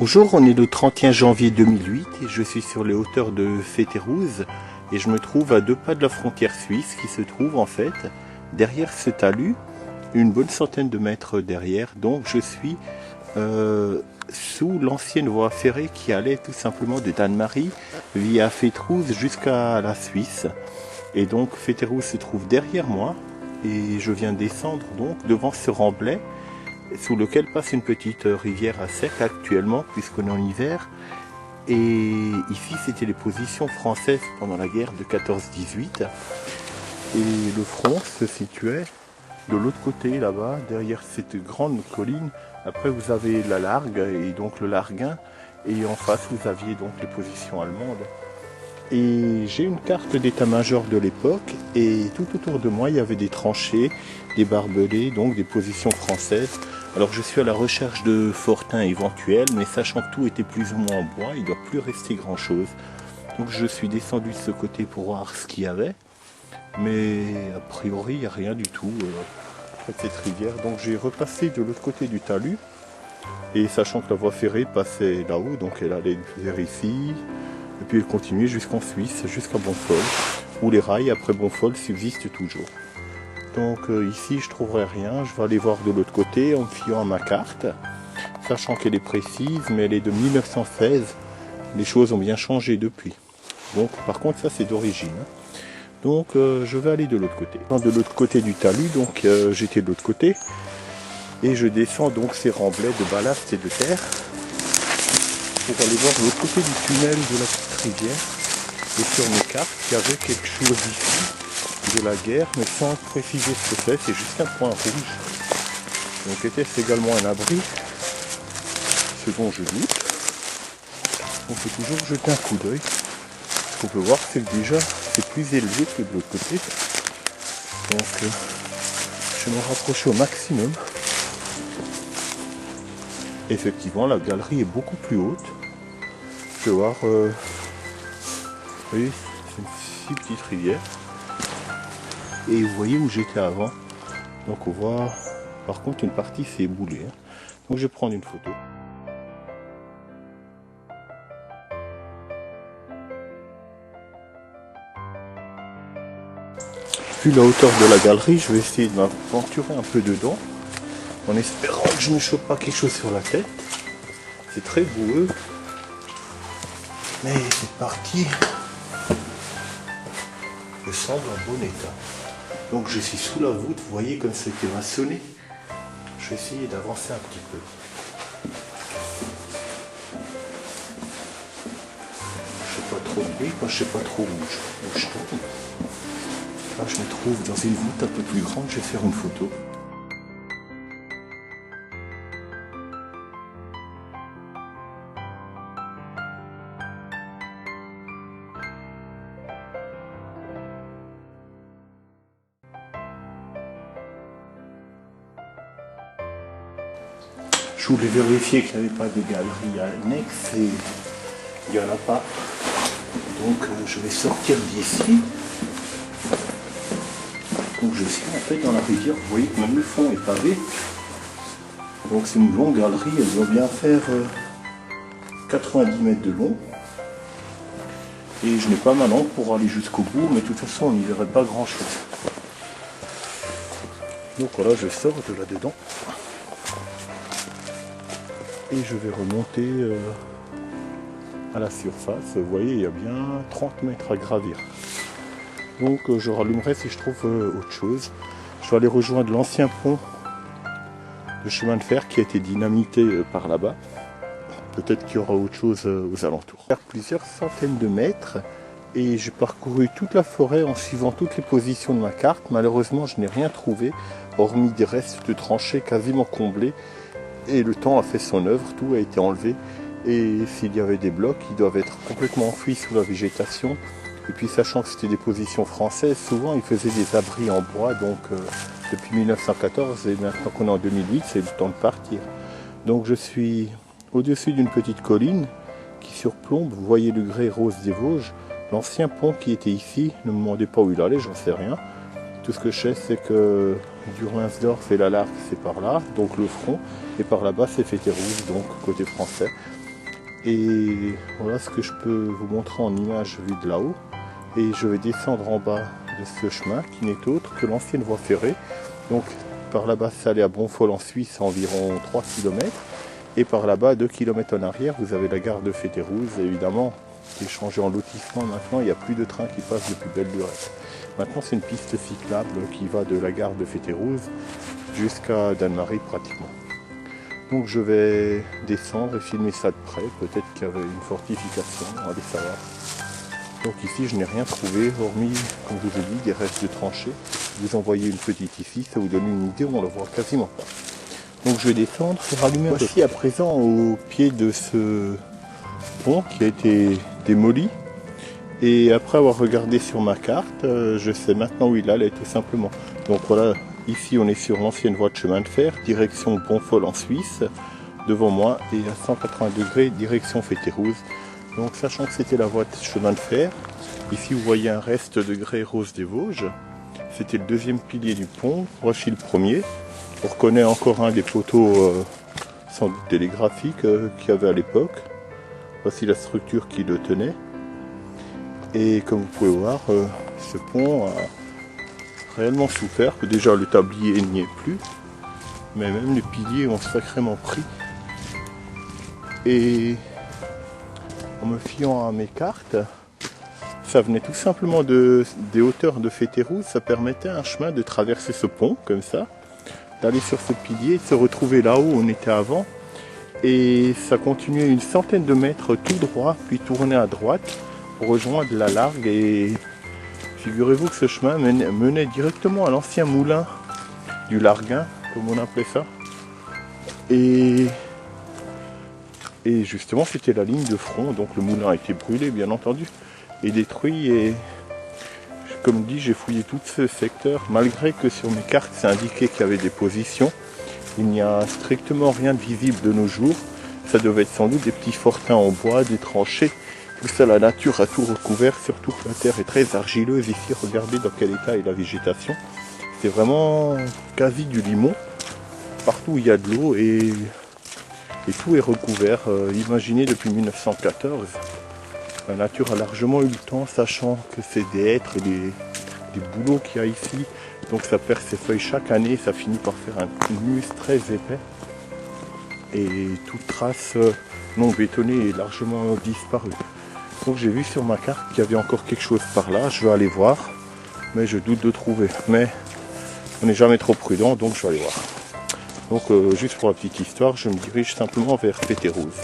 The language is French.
Bonjour, on est le 31 janvier 2008 et je suis sur les hauteurs de Fétérouze et je me trouve à 2 pas de la frontière suisse qui se trouve en fait derrière ce talus, une bonne centaine de mètres derrière. Donc je suis sous l'ancienne voie ferrée qui allait tout simplement de Dannemarie via Fétérouze jusqu'à la Suisse. Et donc Fétérouze se trouve derrière moi et je viens descendre donc devant ce remblai sous lequel passe une petite rivière à sec actuellement puisqu'on est en hiver. Et ici c'était les positions françaises pendant la guerre de 14-18 et le front se situait de l'autre côté là-bas derrière cette grande colline. Après vous avez la Largue et donc le Larguin et en face vous aviez donc les positions allemandes. Et j'ai une carte d'état-major de l'époque et tout autour de moi il y avait des tranchées, des barbelés, donc des positions françaises. Alors je suis à la recherche de fortins éventuels, mais sachant que tout était plus ou moins en bois, il ne doit plus rester grand chose. Donc je suis descendu de ce côté pour voir ce qu'il y avait, mais a priori il n'y a rien du tout près de cette rivière. Donc j'ai repassé de l'autre côté du talus, et sachant que la voie ferrée passait là-haut, donc elle allait vers ici, et puis elle continuait jusqu'en Suisse, jusqu'à Bonfol, où les rails après Bonfol subsistent toujours. Donc ici je trouverai rien, je vais aller voir de l'autre côté en me fiant à ma carte, sachant qu'elle est précise, mais elle est de 1916, les choses ont bien changé depuis. Donc par contre ça c'est d'origine. Donc je vais aller de l'autre côté. De l'autre côté du talus, donc j'étais de l'autre côté, et je descends donc ces remblais de ballast et de terre, pour aller voir de l'autre côté du tunnel de la petite rivière, et sur mes cartes il y avait quelque chose ici de la guerre, mais sans préciser ce que c'est juste un point rouge. Donc était-ce également un abri? Ce dont je doute. On peut toujours jeter un coup d'œil. Ce qu'on peut voir, c'est que déjà c'est plus élevé que de l'autre côté. Donc je vais me rapprocher au maximum. Effectivement, la galerie est beaucoup plus haute. Je vais voir. Oui, c'est une si petite rivière. Et vous voyez où j'étais avant. Donc on voit, par contre une partie s'est éboulée. Donc je vais prendre une photo. Vu la hauteur de la galerie, je vais essayer de m'aventurer un peu dedans, en espérant que je ne chope pas quelque chose sur la tête. C'est très boueux, mais cette partie me semble en bon état. Donc je suis sous la voûte, vous voyez comme c'était maçonné. Je vais essayer d'avancer un petit peu. Je ne fais pas trop de bruit, moi je ne sais pas trop où je tourne. Là je me trouve dans une voûte un peu plus grande, je vais faire une photo. Je voulais vérifier qu'il n'y avait pas de galerie annexe et il n'y en a pas. Donc je vais sortir d'ici. Donc je suis en fait dans la rivière, vous voyez que même le fond est pavé. Donc c'est une longue galerie, elle doit bien faire 90 mètres de long. Et je n'ai pas ma lampe pour aller jusqu'au bout, mais de toute façon on n'y verrait pas grand chose. Donc voilà, je sors de là-dedans. Et je vais remonter à la surface. Vous voyez, il y a bien 30 mètres à gravir. Donc je rallumerai si je trouve autre chose. Je vais aller rejoindre l'ancien pont de chemin de fer qui a été dynamité par là-bas. Peut-être qu'il y aura autre chose aux alentours. Faire plusieurs centaines de mètres et j'ai parcouru toute la forêt en suivant toutes les positions de ma carte. Malheureusement, je n'ai rien trouvé, hormis des restes de tranchées quasiment comblés. Et le temps a fait son œuvre, tout a été enlevé. Et s'il y avait des blocs, ils doivent être complètement enfouis sous la végétation. Et puis sachant que c'était des positions françaises, souvent ils faisaient des abris en bois. Donc depuis 1914 et maintenant qu'on est en 2008, c'est le temps de partir. Donc je suis au-dessus d'une petite colline qui surplombe, vous voyez le grès rose des Vosges. L'ancien pont qui était ici, ne me demandez pas où il allait, j'en sais rien. Tout ce que je sais, c'est que Durlinsdorf et la Largue, c'est par là, donc le front, et par là-bas, c'est Fétérouze, donc côté français. Et voilà ce que je peux vous montrer en image vue de là-haut. Et je vais descendre en bas de ce chemin qui n'est autre que l'ancienne voie ferrée. Donc par là-bas, ça allait à Bonfol en Suisse, à environ 3 km. Et par là-bas, 2 km en arrière, vous avez la gare de Fétérouze, évidemment, qui est changée en lotissement maintenant. Il n'y a plus de train qui passe depuis Belle-Lurette. Maintenant, c'est une piste cyclable qui va de la gare de Fétérouze jusqu'à Danemarie pratiquement. Donc je vais descendre et filmer ça de près. Peut-être qu'il y avait une fortification, on va aller savoir. Donc ici, je n'ai rien trouvé, hormis, comme je vous ai dit, des restes de tranchées. Vous en voyez une petite ici, ça vous donne une idée, on ne la voit quasiment pas. Donc je vais descendre et rallumer un peu. Voici à présent au pied de ce pont qui a été démoli. Et après avoir regardé sur ma carte, je sais maintenant où il allait tout simplement. Donc voilà, ici on est sur l'ancienne voie de chemin de fer, direction Bonfol en Suisse, devant moi, et à 180 degrés, direction Fétérouze. Donc sachant que c'était la voie de chemin de fer, ici vous voyez un reste de grès rose des Vosges. C'était le deuxième pilier du pont, voici le premier. On reconnaît encore un des poteaux sans doute télégraphiques qu'il y avait à l'époque. Voici la structure qui le tenait. Et comme vous pouvez voir, ce pont a réellement souffert. Déjà le tablier n'y est plus, mais même les piliers ont sacrément pris. Et en me fiant à mes cartes, ça venait tout simplement des hauteurs de Fétérouze. Ça permettait à un chemin de traverser ce pont comme ça, d'aller sur ce pilier, de se retrouver là où on était avant. Et ça continuait une centaine de mètres tout droit, puis tourner à droite pour rejoindre la Largue. Et figurez-vous que ce chemin menait directement à l'ancien moulin du Larguin, comme on appelait ça. Et justement, c'était la ligne de front, donc le moulin a été brûlé, bien entendu, et détruit. Et comme dit, j'ai fouillé tout ce secteur, malgré que sur mes cartes, c'est indiqué qu'il y avait des positions. Il n'y a strictement rien de visible de nos jours. Ça devait être sans doute des petits fortins en bois, des tranchées. Tout ça, la nature a tout recouvert, surtout que la terre est très argileuse ici. Regardez dans quel état est la végétation. C'est vraiment quasi du limon. Partout il y a de l'eau et tout est recouvert. Imaginez depuis 1914. La nature a largement eu le temps, sachant que c'est des hêtres et des bouleaux qu'il y a ici. Donc ça perd ses feuilles chaque année, ça finit par faire un humus très épais. Et toute trace non bétonnée est largement disparue. Donc j'ai vu sur ma carte qu'il y avait encore quelque chose par là, je vais aller voir, mais je doute de trouver. Mais on n'est jamais trop prudent, donc je vais aller voir. Donc juste pour la petite histoire, je me dirige simplement vers Fétérouze.